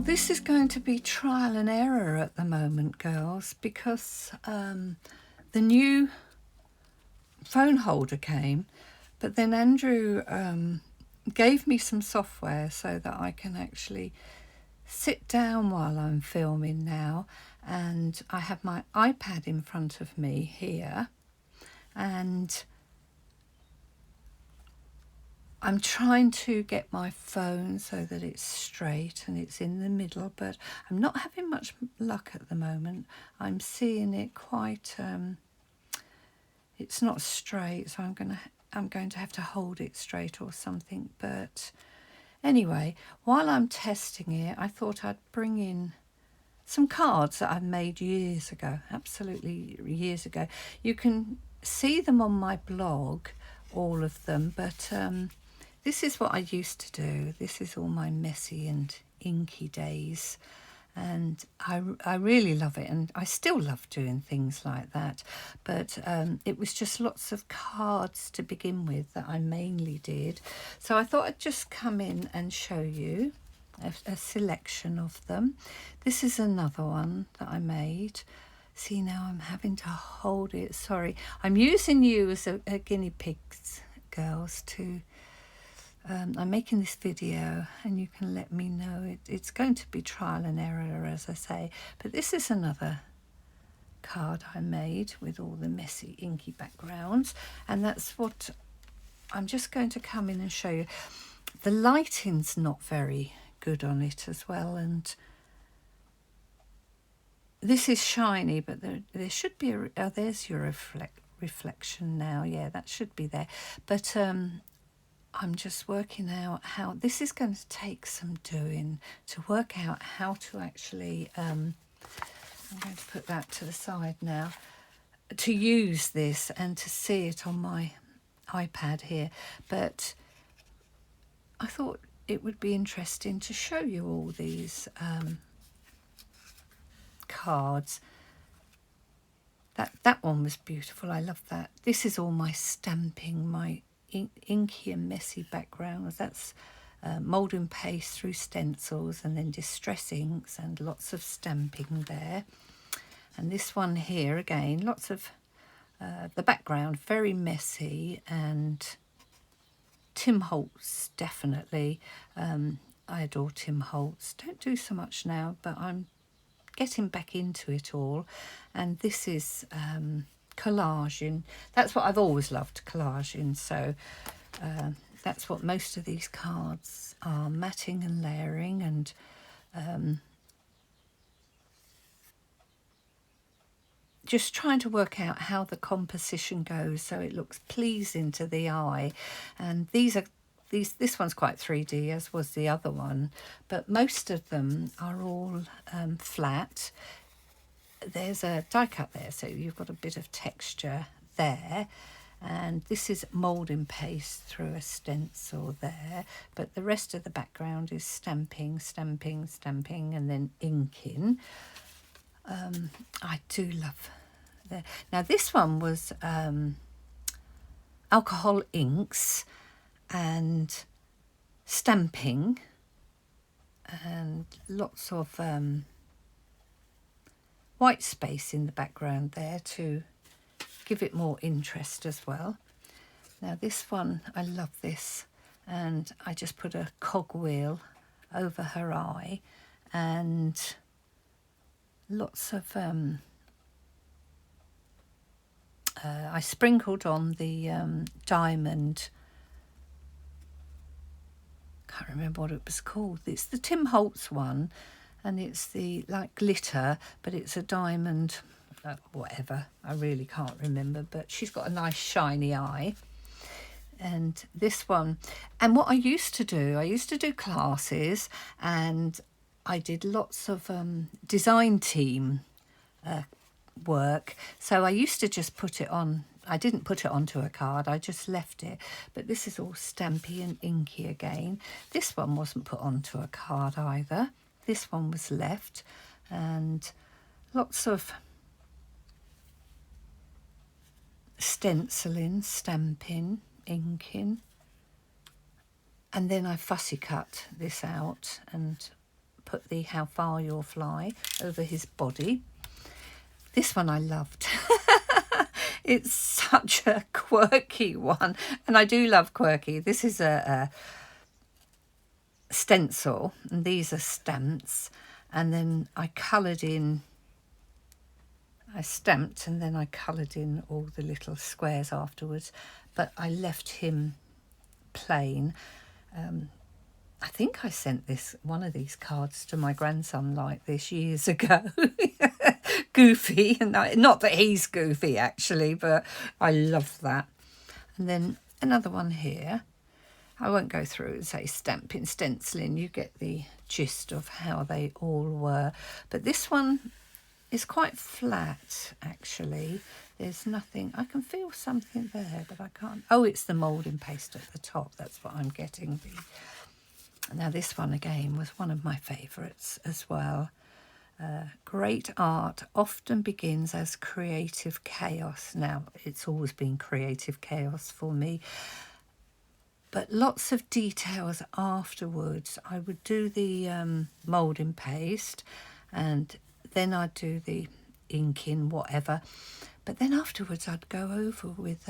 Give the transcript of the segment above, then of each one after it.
Well, this is going to be trial and error at the moment, girls, because the new phone holder came, but then Andrew gave me some software so that I can actually sit down while I'm filming now, and I have my iPad in front of me here, and I'm trying to get my phone so that it's straight and it's in the middle, but I'm not having much luck at the moment. I'm seeing it quite, it's not straight, so I'm going to have to hold it straight or something. But anyway, while I'm testing it, I thought I'd bring in some cards that I made years ago, absolutely years ago. You can see them on my blog, all of them, but this is what I used to do. This is all my messy and inky days, and I really love it, and I still love doing things like that. But it was just lots of cards to begin with that I mainly did. So I thought I'd just come in and show you a selection of them. This is another one that I made. See, now I'm having to hold it. Sorry, I'm using you as a guinea pig, girls, to I'm making this video, and you can let me know. It's going to be trial and error, as I say, but this is another card I made with all the messy inky backgrounds, and that's what I'm just going to come in and show you. The lighting's not very good on it as well, and this is shiny, but there should be oh, there's your reflection now. Yeah, that should be there, but I'm just working out how this is going to take some doing to work out how to actually I'm going to put that to the side now, to use this and to see it on my iPad here. But I thought it would be interesting to show you all these cards. That one was beautiful. I love that. This is all my stamping, my inky and messy backgrounds. That's moulding paste through stencils, and then distress inks, and lots of stamping there. And this one here again, lots of the background very messy, and Tim Holtz, definitely. I adore Tim Holtz. Don't do so much now, but I'm getting back into it all. And this is collaging. That's what I've always loved, collaging. So that's what most of these cards are, matting and layering, and just trying to work out how the composition goes so it looks pleasing to the eye. And this one's quite 3D, as was the other one, but most of them are all flat. There's a die cut there, so you've got a bit of texture there, and this is moulding paste through a stencil there, but the rest of the background is stamping, stamping, stamping, and then inking. I do love that. Now this one was alcohol inks and stamping, and lots of white space in the background there to give it more interest as well. Now this one, I love this, and I just put a cogwheel over her eye, and lots of I sprinkled on the diamond, can't remember what it was called. It's the Tim Holtz one, and it's the like glitter, but it's a diamond, whatever, I really can't remember, but she's got a nice shiny eye. And this one, and what I used to do classes, and I did lots of design team work, so I used to just put it on. I didn't put it onto a card, I just left it. But this is all stampy and inky again. This one wasn't put onto a card either. This one was left, and lots of stenciling, stamping, inking. And then I fussy cut this out and put the how far you'll fly over his body. This one I loved. It's such a quirky one, and I do love quirky. This is a stencil, and these are stamps, and then I coloured in, I stamped and then I coloured in all the little squares afterwards, but I left him plain. I think I sent one of these cards to my grandson like this years ago. Goofy, and not that he's goofy actually, but I love that. And then another one here. I won't go through and say stamping, stenciling. You get the gist of how they all were. But this one is quite flat actually. There's nothing. I can feel something there, but I can't. Oh, it's the moulding paste at the top. That's what I'm getting. Now this one again was one of my favourites as well. Great art often begins as creative chaos. Now, it's always been creative chaos for me, but lots of details afterwards. I would do the moulding paste, and then I'd do the inking, whatever. But then afterwards I'd go over with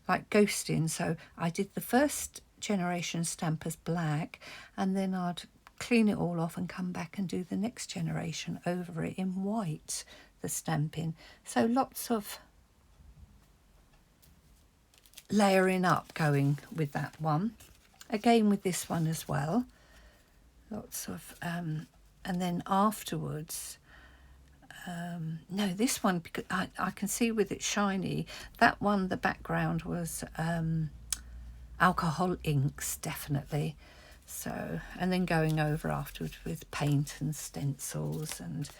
like ghosting. So I did the first generation stamp as black, and then I'd clean it all off and come back and do the next generation over it in white, the stamping. So lots of layering up going with that one. Again with this one as well. Lots of, and then afterwards, no, this one, because I can see with it shiny, that one, the background was alcohol inks, definitely. So, and then going over afterwards with paint and stencils, and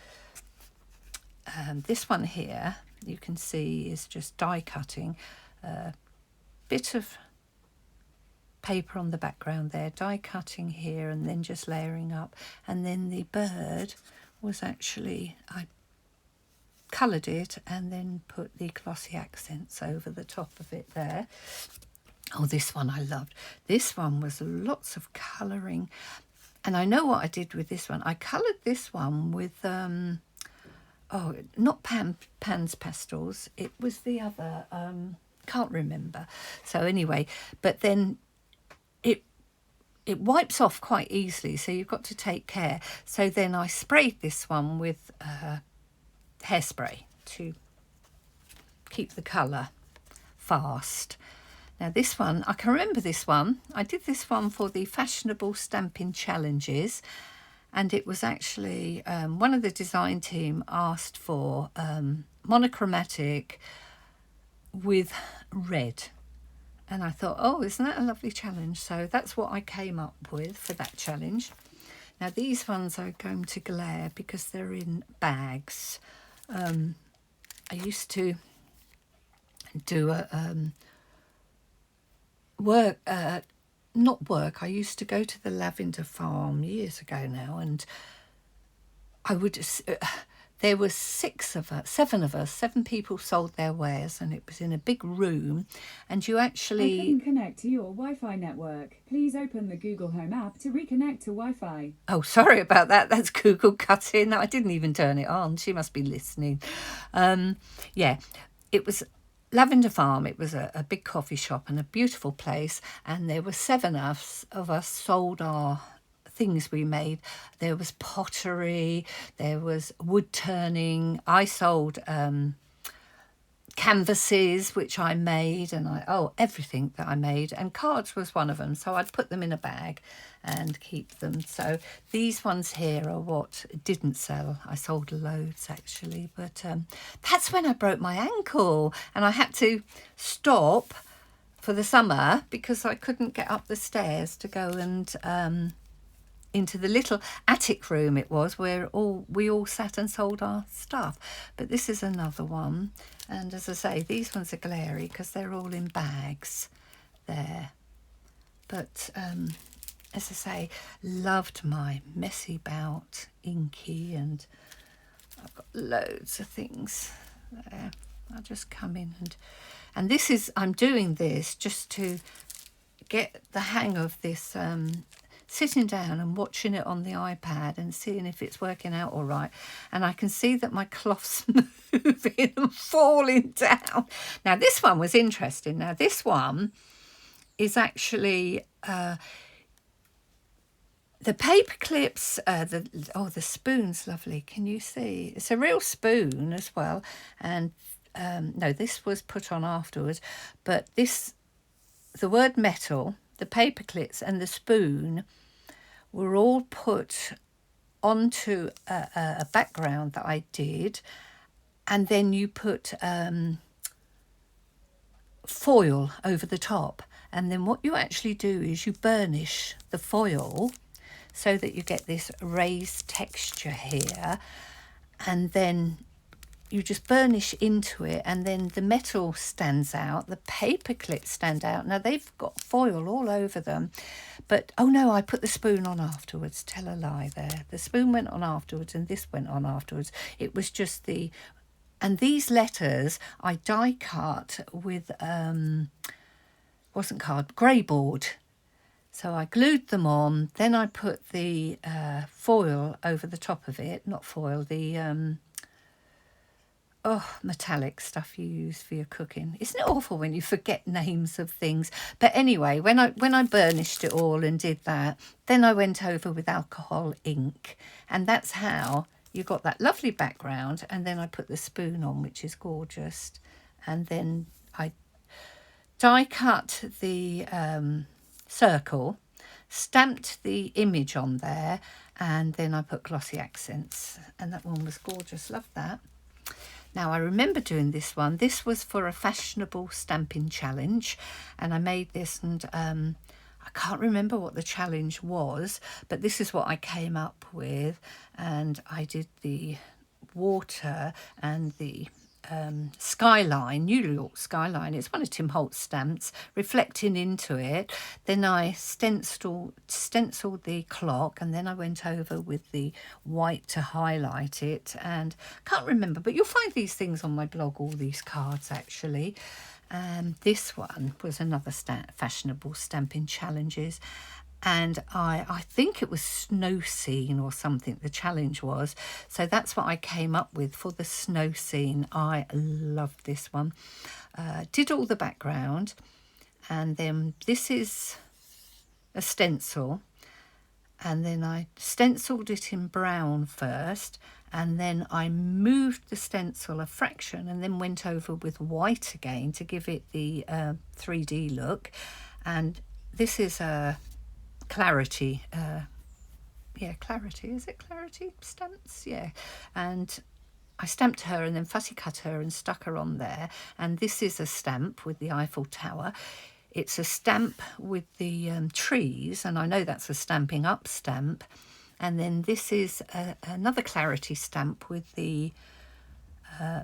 this one here you can see is just die cutting, bit of paper on the background there, die cutting here, and then just layering up. And then the bird was actually, I coloured it and then put the glossy accents over the top of it there. Oh, this one I loved. This one was lots of colouring. And I know what I did with this one. I coloured this one with, not Pan's Pastels. It was the other, can't remember. So anyway, but then it wipes off quite easily, so you've got to take care. So then I sprayed this one with hairspray to keep the colour fast. Now this one, I can remember this one. I did this one for the fashionable stamping challenges, and it was actually one of the design team asked for monochromatic with red. And I thought, oh, isn't that a lovely challenge? So that's what I came up with for that challenge. Now these ones are going to glare because they're in bags. I used to do a I used to go to the lavender farm years ago now, and I would there were 7 people sold their wares, and it was in a big room, and you actually... I couldn't connect to your Wi-Fi network. Please open the Google Home app to reconnect to Wi-Fi. Oh, sorry about that. That's Google cut in. I didn't even turn it on. She must be listening. Yeah, it was Lavender Farm. It was a big coffee shop and a beautiful place, and there were 7 of us sold our things we made. There was pottery, there was wood turning. I sold canvases which I made, and everything that I made, and cards was one of them. So I'd put them in a bag and keep them. So these ones here are what didn't sell. I sold loads actually, but that's when I broke my ankle and I had to stop for the summer because I couldn't get up the stairs to go and into the little attic room it was, where we all sat and sold our stuff. But this is another one, and as I say, these ones are glary because they're all in bags there. But as I say, loved my Messy Bout inky, and I've got loads of things there. I'll just come in and this is, I'm doing this just to get the hang of this sitting down and watching it on the iPad and seeing if it's working out all right. And I can see that my cloth's moving and falling down. Now, this one was interesting. Now, this one is actually... the paper clips, the spoon's lovely. Can you see? It's a real spoon as well. And no, this was put on afterwards. But the word metal, the paper clips and the spoon were all put onto a background that I did. And then you put foil over the top. And then what you actually do is you burnish the foil so that you get this raised texture here, and then you just burnish into it, and then the metal stands out, the paper clips stand out. Now they've got foil all over them, but oh no, I put the spoon on afterwards. Tell a lie there. The spoon went on afterwards and this went on afterwards. It was just and these letters I die cut with grey board. So I glued them on, then I put the foil over the top of it, not foil, the metallic stuff you use for your cooking. Isn't it awful when you forget names of things? But anyway, when I burnished it all and did that, then I went over with alcohol ink, and that's how you got that lovely background. And then I put the spoon on, which is gorgeous, and then I die cut the circle, stamped the image on there, and then I put glossy accents, and that one was gorgeous. Loved that. Now I remember doing this one. This was for a fashionable stamping challenge, and I made this, and I can't remember what the challenge was, but this is what I came up with. And I did the water and the skyline, New York skyline. It's one of Tim Holt's stamps, reflecting into it. Then I stenciled the clock, and then I went over with the white to highlight it. And can't remember, but you'll find these things on my blog, all these cards actually. This one was another fashionable stamping challenges. And I think it was snow scene or something the challenge was. So that's what I came up with for the snow scene. I loved this one. Did all the background. And then this is a stencil. And then I stenciled it in brown first. And then I moved the stencil a fraction and then went over with white again to give it the 3D look. this is a Clarity, Clarity, is it Clarity stamps? Yeah, and I stamped her and then fussy cut her and stuck her on there. And this is a stamp with the Eiffel Tower. It's a stamp with the trees, and I know that's a Stamping Up stamp. And then this is another Clarity stamp with the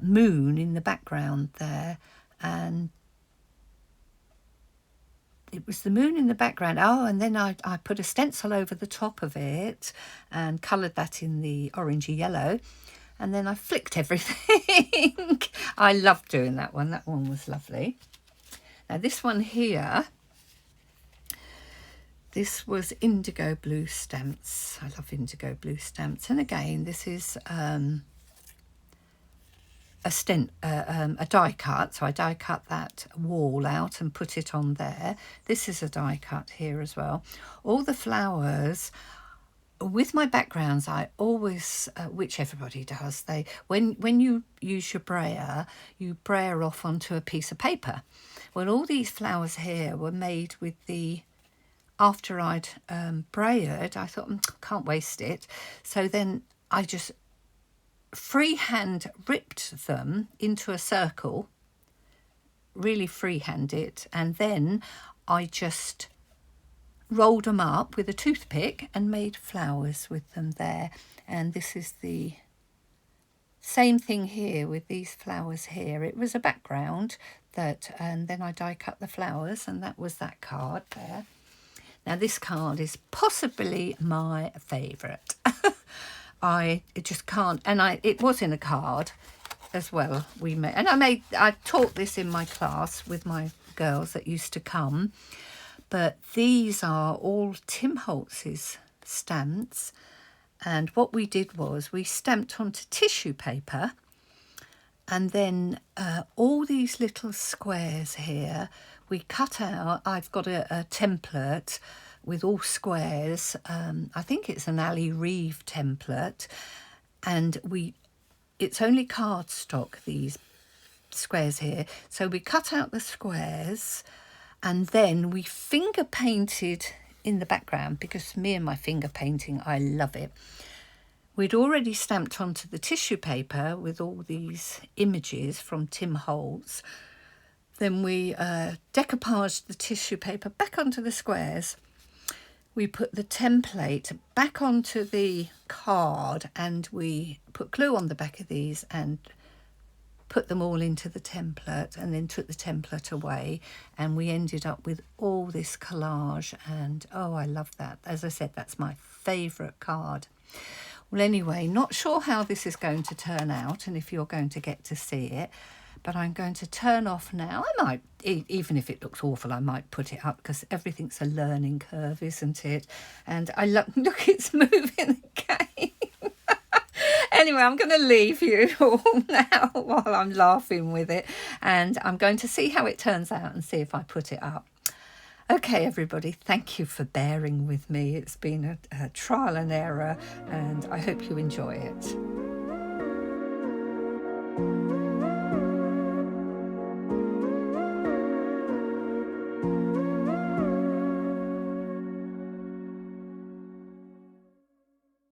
moon in the background there. And it was the moon in the background. Oh, and then I put a stencil over the top of it and coloured that in the orangey yellow. And then I flicked everything. I loved doing that one. That one was lovely. Now this one here, this was indigo blue stamps. I love indigo blue stamps. And again, this is a die cut. So I die cut that wall out and put it on there. This is a die cut here as well. All the flowers. With my backgrounds, I always, which everybody does, when you use your brayer, you brayer off onto a piece of paper. Well, all these flowers here were made with the, after I'd brayered, I thought, can't waste it. So then I just freehand ripped them into a circle, really freehand it, and then I just rolled them up with a toothpick and made flowers with them there. And this is the same thing here with these flowers here. It was a background that, and then I die cut the flowers, and that was that card there. Now this card is possibly my favourite. I just can't, and it was in a card as well. I taught this in my class with my girls that used to come. But these are all Tim Holtz's stamps, and what we did was we stamped onto tissue paper, and then all these little squares here we cut out. I've got a template with all squares. I think it's an Ali Reeve template, and it's only cardstock, these squares here. So we cut out the squares, and then we finger painted in the background, because me and my finger painting, I love it. We'd already stamped onto the tissue paper with all these images from Tim Holtz. Then we decoupaged the tissue paper back onto the squares. We put the template back onto the card, and we put glue on the back of these and put them all into the template, and then took the template away, and we ended up with all this collage. And oh, I love that. As I said, that's my favourite card. Well, anyway, not sure how this is going to turn out and if you're going to get to see it, but I'm going to turn off now. I might, even if it looks awful, I might put it up, because everything's a learning curve, isn't it? And I look, it's moving again. Anyway, I'm going to leave you all now while I'm laughing with it, and I'm going to see how it turns out and see if I put it up. Okay, everybody, thank you for bearing with me. It's been a trial and error, and I hope you enjoy it.